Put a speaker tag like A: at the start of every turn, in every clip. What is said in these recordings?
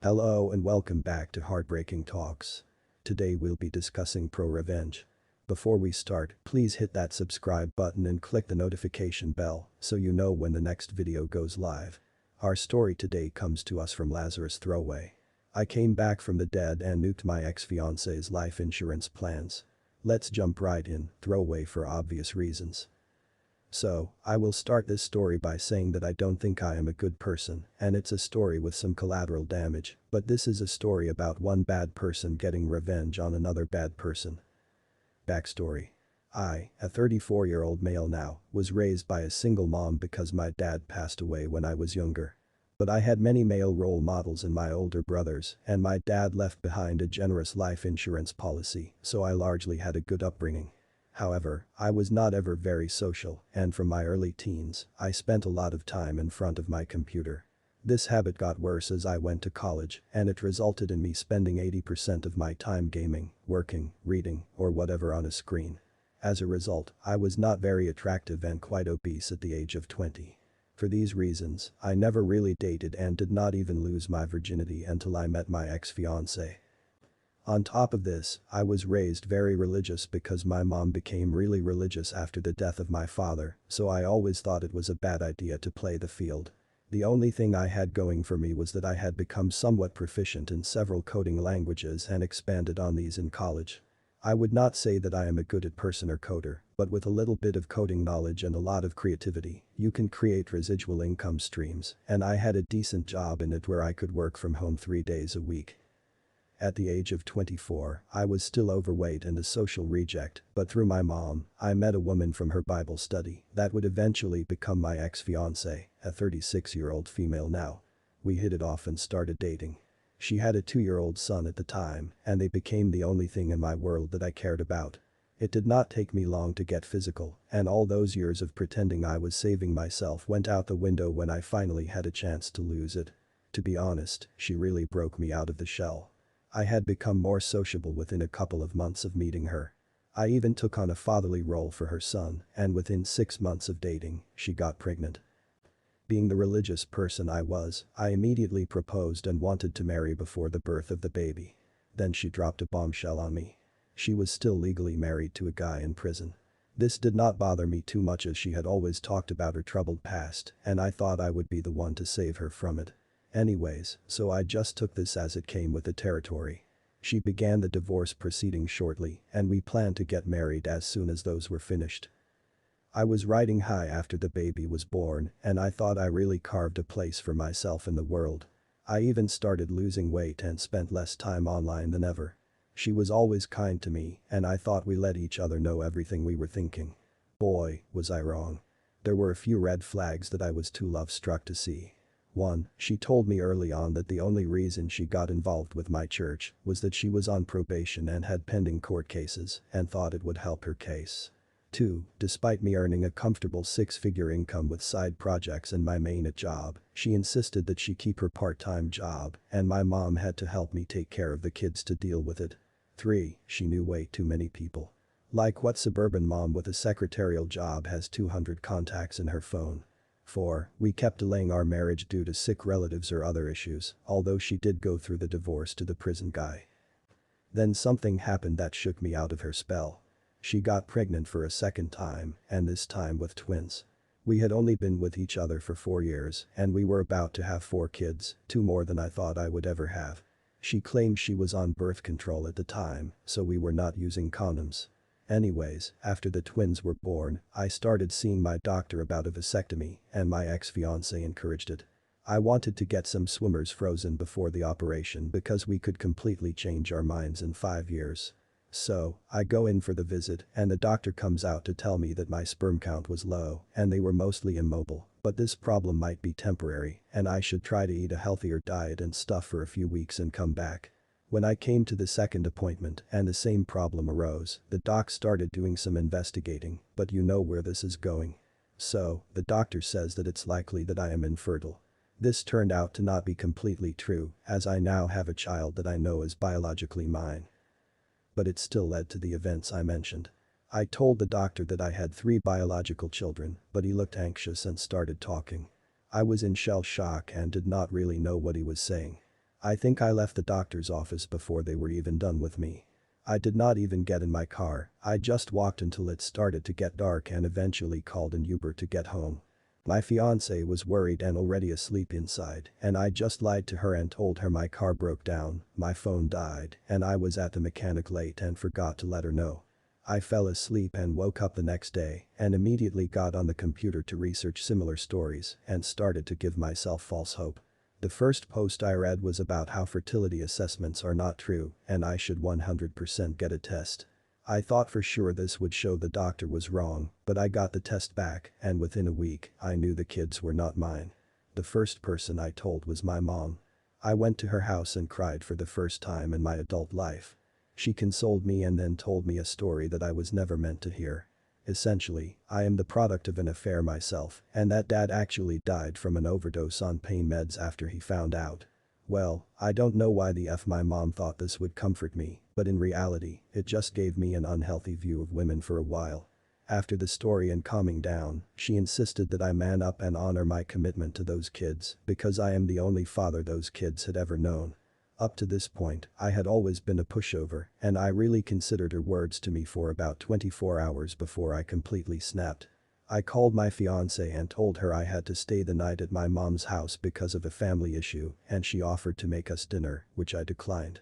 A: Hello and welcome back to Heartbreaking Talks. Today we'll be discussing revenge. Before we start, please hit that subscribe button and click the notification bell so you know when the next video goes live. Our story today comes to us from Lazarus Throwaway. I came back from the dead and nuked my ex-fiance's life insurance plans. Let's jump right in, Throwaway for obvious reasons. So, I will start this story by saying that I don't think I am a good person, and it's a story with some collateral damage, but this is a story about one bad person getting revenge on another bad person. Backstory. I, a 34-year-old male now, was raised by a single mom because my dad passed away when I was younger. But I had many male role models in my older brothers, and my dad left behind a generous life insurance policy, so I largely had a good upbringing. However, I was not ever very social, and from my early teens, I spent a lot of time in front of my computer. This habit got worse as I went to college, and it resulted in me spending 80% of my time gaming, working, reading, or whatever on a screen. As a result, I was not very attractive and quite obese at the age of 20. For these reasons, I never really dated and did not even lose my virginity until I met my ex-fiancée. On top of this, I was raised very religious because my mom became really religious after the death of my father, so I always thought it was a bad idea to play the field. The only thing I had going for me was that I had become somewhat proficient in several coding languages and expanded on these in college. I would not say that I am a good person or coder, but with a little bit of coding knowledge and a lot of creativity, you can create residual income streams, and I had a decent job in it where I could work from home 3 days a week. At the age of 24, I was still overweight and a social reject, but through my mom, I met a woman from her Bible study that would eventually become my ex-fiancée, a 36-year-old female now. We hit it off and started dating. She had a 2-year-old son at the time, and they became the only thing in my world that I cared about. It did not take me long to get physical, and all those years of pretending I was saving myself went out the window when I finally had a chance to lose it. To be honest, she really broke me out of the shell. I had become more sociable within a couple of months of meeting her. I even took on a fatherly role for her son, and within 6 months of dating, she got pregnant. Being the religious person I was, I immediately proposed and wanted to marry before the birth of the baby. Then she dropped a bombshell on me. She was still legally married to a guy in prison. This did not bother me too much as she had always talked about her troubled past, and I thought I would be the one to save her from it. Anyways, so I just took this as it came with the territory. She began the divorce proceedings shortly, and we planned to get married as soon as those were finished. I was riding high after the baby was born, and I thought I really carved a place for myself in the world. I even started losing weight and spent less time online than ever. She was always kind to me, and I thought we let each other know everything we were thinking. Boy, was I wrong. There were a few red flags that I was too love-struck to see. 1. She told me early on that the only reason she got involved with my church was that she was on probation and had pending court cases and thought it would help her case. 2. Despite me earning a comfortable 6-figure income with side projects and my main job, she insisted that she keep her part-time job and my mom had to help me take care of the kids to deal with it. 3. She knew way too many people. Like what suburban mom with a secretarial job has 200 contacts in her phone? 4. We kept delaying our marriage due to sick relatives or other issues, although she did go through the divorce to the prison guy. Then something happened that shook me out of her spell. She got pregnant for a second time, and this time with twins. We had only been with each other for 4 years, and we were about to have 4 kids, 2 more than I thought I would ever have. She claimed she was on birth control at the time, so we were not using condoms. Anyways, after the twins were born, I started seeing my doctor about a vasectomy, and my ex-fiancée encouraged it. I wanted to get some swimmers frozen before the operation because we could completely change our minds in 5 years. So, I go in for the visit, and the doctor comes out to tell me that my sperm count was low, and they were mostly immobile, but this problem might be temporary, and I should try to eat a healthier diet and stuff for a few weeks and come back. When I came to the second appointment and the same problem arose, the doc started doing some investigating, but you know where this is going. So, the doctor says that it's likely that I am infertile. This turned out to not be completely true, as I now have a child that I know is biologically mine. But it still led to the events I mentioned. I told the doctor that I had 3 biological children, but he looked anxious and started talking. I was in shell shock and did not really know what he was saying. I think I left the doctor's office before they were even done with me. I did not even get in my car, I just walked until it started to get dark and eventually called an Uber to get home. My fiancée was worried and already asleep inside, and I just lied to her and told her my car broke down, my phone died, and I was at the mechanic late and forgot to let her know. I fell asleep and woke up the next day and immediately got on the computer to research similar stories and started to give myself false hope. The first post I read was about how fertility assessments are not true and I should 100% get a test. I thought for sure this would show the doctor was wrong, but I got the test back and within a week I knew the kids were not mine. The first person I told was my mom. I went to her house and cried for the first time in my adult life. She consoled me and then told me a story that I was never meant to hear. Essentially, I am the product of an affair myself and that dad actually died from an overdose on pain meds after he found out. Well, I don't know why the F my mom thought this would comfort me, but in reality, it just gave me an unhealthy view of women for a while. After the story and calming down, she insisted that I man up and honor my commitment to those kids because I am the only father those kids had ever known. Up to this point, I had always been a pushover and I really considered her words to me for about 24 hours before I completely snapped. I called my fiancée and told her I had to stay the night at my mom's house because of a family issue and she offered to make us dinner, which I declined.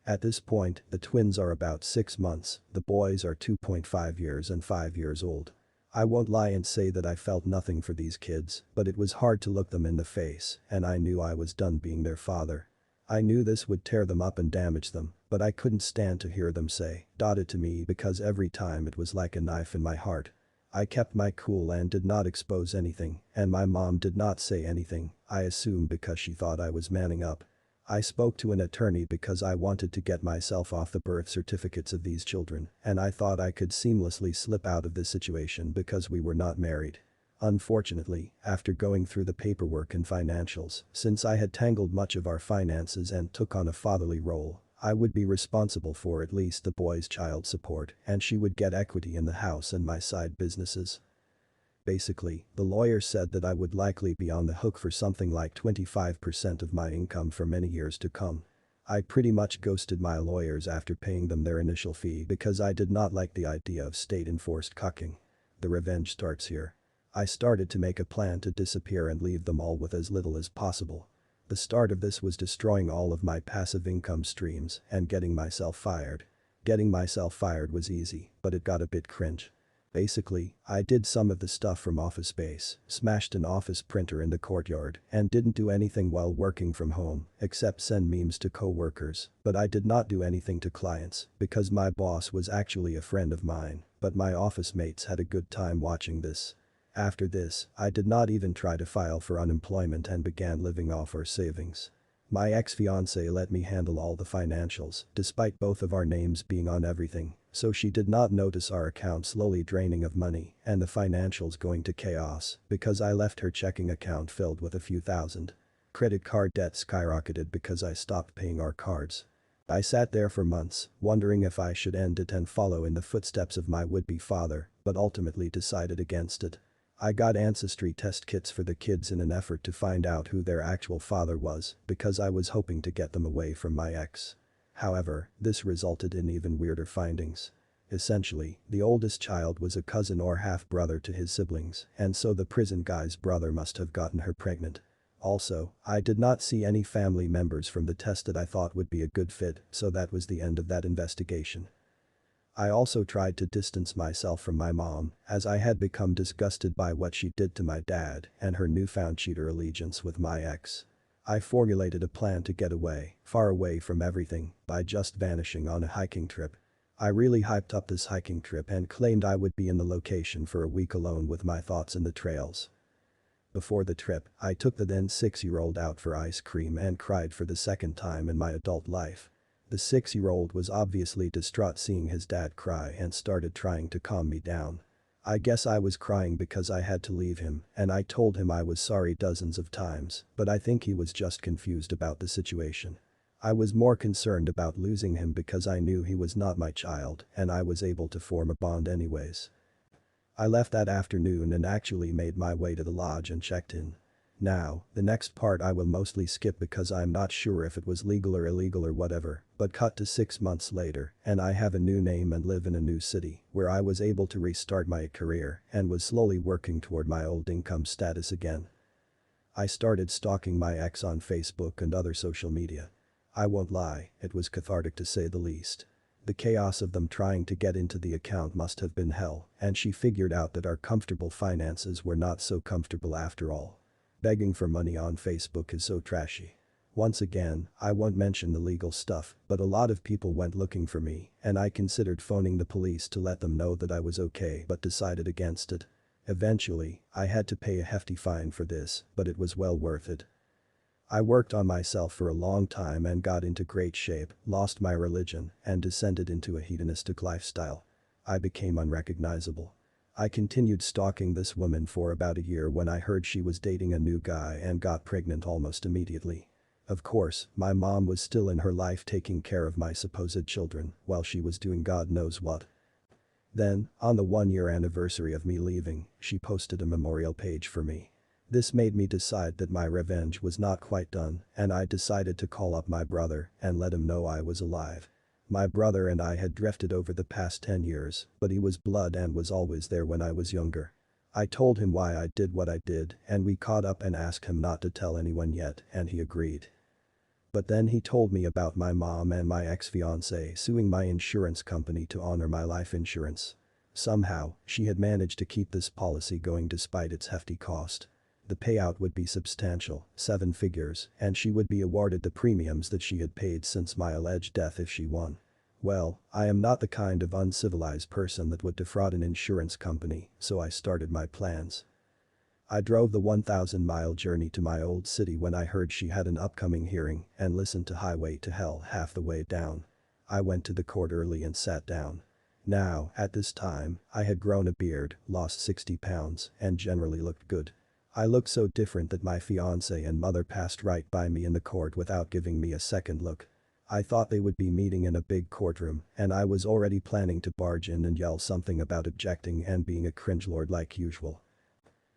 A: At this point, the twins are about 6 months, the boys are 2.5 years and 5 years old. I won't lie and say that I felt nothing for these kids, but it was hard to look them in the face and I knew I was done being their father. I knew this would tear them up and damage them, but I couldn't stand to hear them say it to me because every time it was like a knife in my heart. I kept my cool and did not expose anything, and my mom did not say anything, I assume because she thought I was manning up. I spoke to an attorney because I wanted to get myself off the birth certificates of these children, and I thought I could seamlessly slip out of this situation because we were not married. Unfortunately, after going through the paperwork and financials, since I had tangled much of our finances and took on a fatherly role, I would be responsible for at least the boy's child support and she would get equity in the house and my side businesses. Basically, the lawyer said that I would likely be on the hook for something like 25% of my income for many years to come. I pretty much ghosted my lawyers after paying them their initial fee because I did not like the idea of state-enforced cucking. The revenge starts here. I started to make a plan to disappear and leave them all with as little as possible. The start of this was destroying all of my passive income streams and getting myself fired. Getting myself fired was easy, but it got a bit cringe. Basically, I did some of the stuff from Office Space, smashed an office printer in the courtyard, and didn't do anything while working from home except send memes to co-workers, but I did not do anything to clients because my boss was actually a friend of mine, but my office mates had a good time watching this. After this, I did not even try to file for unemployment and began living off our savings. My ex-fiancée let me handle all the financials, despite both of our names being on everything, so she did not notice our account slowly draining of money and the financials going to chaos because I left her checking account filled with a few thousand. Credit card debt skyrocketed because I stopped paying our cards. I sat there for months, wondering if I should end it and follow in the footsteps of my would-be father, but ultimately decided against it. I got ancestry test kits for the kids in an effort to find out who their actual father was because I was hoping to get them away from my ex. However, this resulted in even weirder findings. Essentially, the oldest child was a cousin or half-brother to his siblings, and so the prison guy's brother must have gotten her pregnant. Also, I did not see any family members from the test that I thought would be a good fit, so that was the end of that investigation. I also tried to distance myself from my mom, as I had become disgusted by what she did to my dad and her newfound cheater allegiance with my ex. I formulated a plan to get away, far away from everything, by just vanishing on a hiking trip. I really hyped up this hiking trip and claimed I would be in the location for a week alone with my thoughts in the trails. Before the trip, I took the then 6-year-old out for ice cream and cried for the second time in my adult life. The 6-year-old was obviously distraught seeing his dad cry and started trying to calm me down. I guess I was crying because I had to leave him and I told him I was sorry dozens of times, but I think he was just confused about the situation. I was more concerned about losing him because I knew he was not my child and I was able to form a bond anyways. I left that afternoon and actually made my way to the lodge and checked in. Now, the next part I will mostly skip because I'm not sure if it was legal or illegal or whatever, but cut to 6 months later and I have a new name and live in a new city where I was able to restart my career and was slowly working toward my old income status again. I started stalking my ex on Facebook and other social media. I won't lie, it was cathartic to say the least. The chaos of them trying to get into the account must have been hell, and she figured out that our comfortable finances were not so comfortable after all. Begging for money on Facebook is so trashy. Once again, I won't mention the legal stuff, but a lot of people went looking for me, and I considered phoning the police to let them know that I was okay but decided against it. Eventually, I had to pay a hefty fine for this, but it was well worth it. I worked on myself for a long time and got into great shape, lost my religion, and descended into a hedonistic lifestyle. I became unrecognizable. I continued stalking this woman for about a year when I heard she was dating a new guy and got pregnant almost immediately. Of course, my mom was still in her life taking care of my supposed children while she was doing God knows what. Then, on the 1-year anniversary of me leaving, she posted a memorial page for me. This made me decide that my revenge was not quite done, and I decided to call up my brother and let him know I was alive. My brother and I had drifted over the past 10 years, but he was blood and was always there when I was younger. I told him why I did what I did, and we caught up and asked him not to tell anyone yet, and he agreed. But then he told me about my mom and my ex-fiancé suing my insurance company to honor my life insurance. Somehow, she had managed to keep this policy going despite its hefty cost. The payout would be substantial, 7 figures, and she would be awarded the premiums that she had paid since my alleged death if she won. Well, I am not the kind of uncivilized person that would defraud an insurance company, so I started my plans. I drove the 1,000-mile journey to my old city when I heard she had an upcoming hearing and listened to Highway to Hell half the way down. I went to the court early and sat down. Now, at this time, I had grown a beard, lost 60 pounds, and generally looked good. I looked so different that my fiancé and mother passed right by me in the court without giving me a second look. I thought they would be meeting in a big courtroom, and I was already planning to barge in and yell something about objecting and being a cringelord like usual.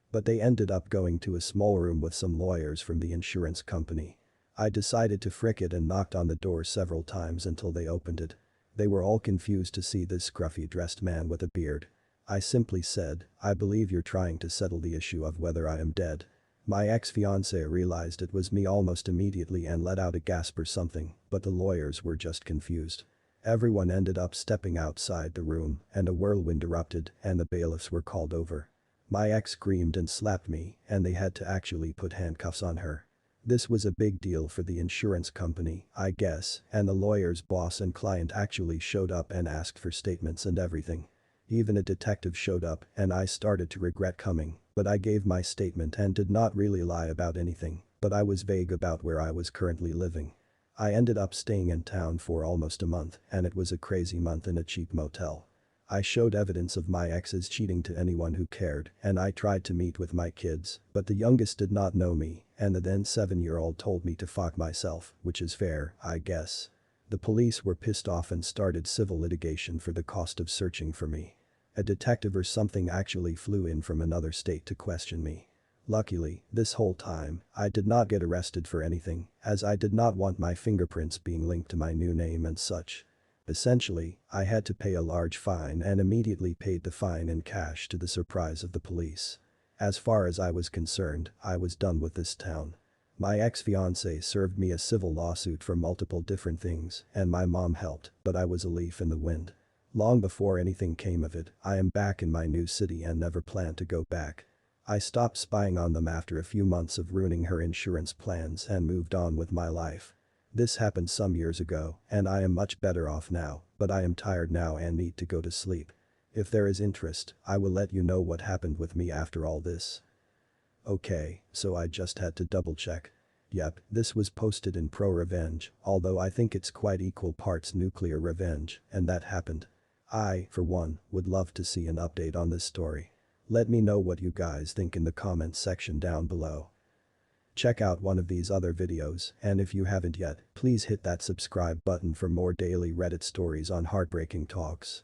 A: But they ended up going to a small room with some lawyers from the insurance company. I decided to frick it and knocked on the door several times until they opened it. They were all confused to see this scruffy-dressed man with a beard. I simply said, "I believe you're trying to settle the issue of whether I am dead." My ex-fiancé realized it was me almost immediately and let out a gasp or something, but the lawyers were just confused. Everyone ended up stepping outside the room, and a whirlwind erupted, and the bailiffs were called over. My ex screamed and slapped me, and they had to actually put handcuffs on her. This was a big deal for the insurance company, I guess, and the lawyer's boss and client actually showed up and asked for statements and everything. Even a detective showed up and I started to regret coming, but I gave my statement and did not really lie about anything, but I was vague about where I was currently living. I ended up staying in town for almost a month, and it was a crazy month in a cheap motel. I showed evidence of my ex's cheating to anyone who cared, and I tried to meet with my kids, but the youngest did not know me, and the then 7-year-old told me to fuck myself, which is fair, I guess. The police were pissed off and started civil litigation for the cost of searching for me. A detective or something actually flew in from another state to question me. Luckily, this whole time, I did not get arrested for anything, as I did not want my fingerprints being linked to my new name and such. Essentially, I had to pay a large fine and immediately paid the fine in cash to the surprise of the police. As far as I was concerned, I was done with this town. My ex-fiancé served me a civil lawsuit for multiple different things, and my mom helped, but I was a leaf in the wind. Long before anything came of it, I am back in my new city and never plan to go back. I stopped spying on them after a few months of ruining her insurance plans and moved on with my life. This happened some years ago, and I am much better off now, but I am tired now and need to go to sleep. If there is interest, I will let you know what happened with me after all this. Okay, so I just had to double check. Yep, this was posted in pro-revenge, although I think it's quite equal parts nuclear revenge, and that happened. I, for one, would love to see an update on this story. Let me know what you guys think in the comments section down below. Check out one of these other videos, and if you haven't yet, please hit that subscribe button for more daily Reddit stories on heartbreaking talks.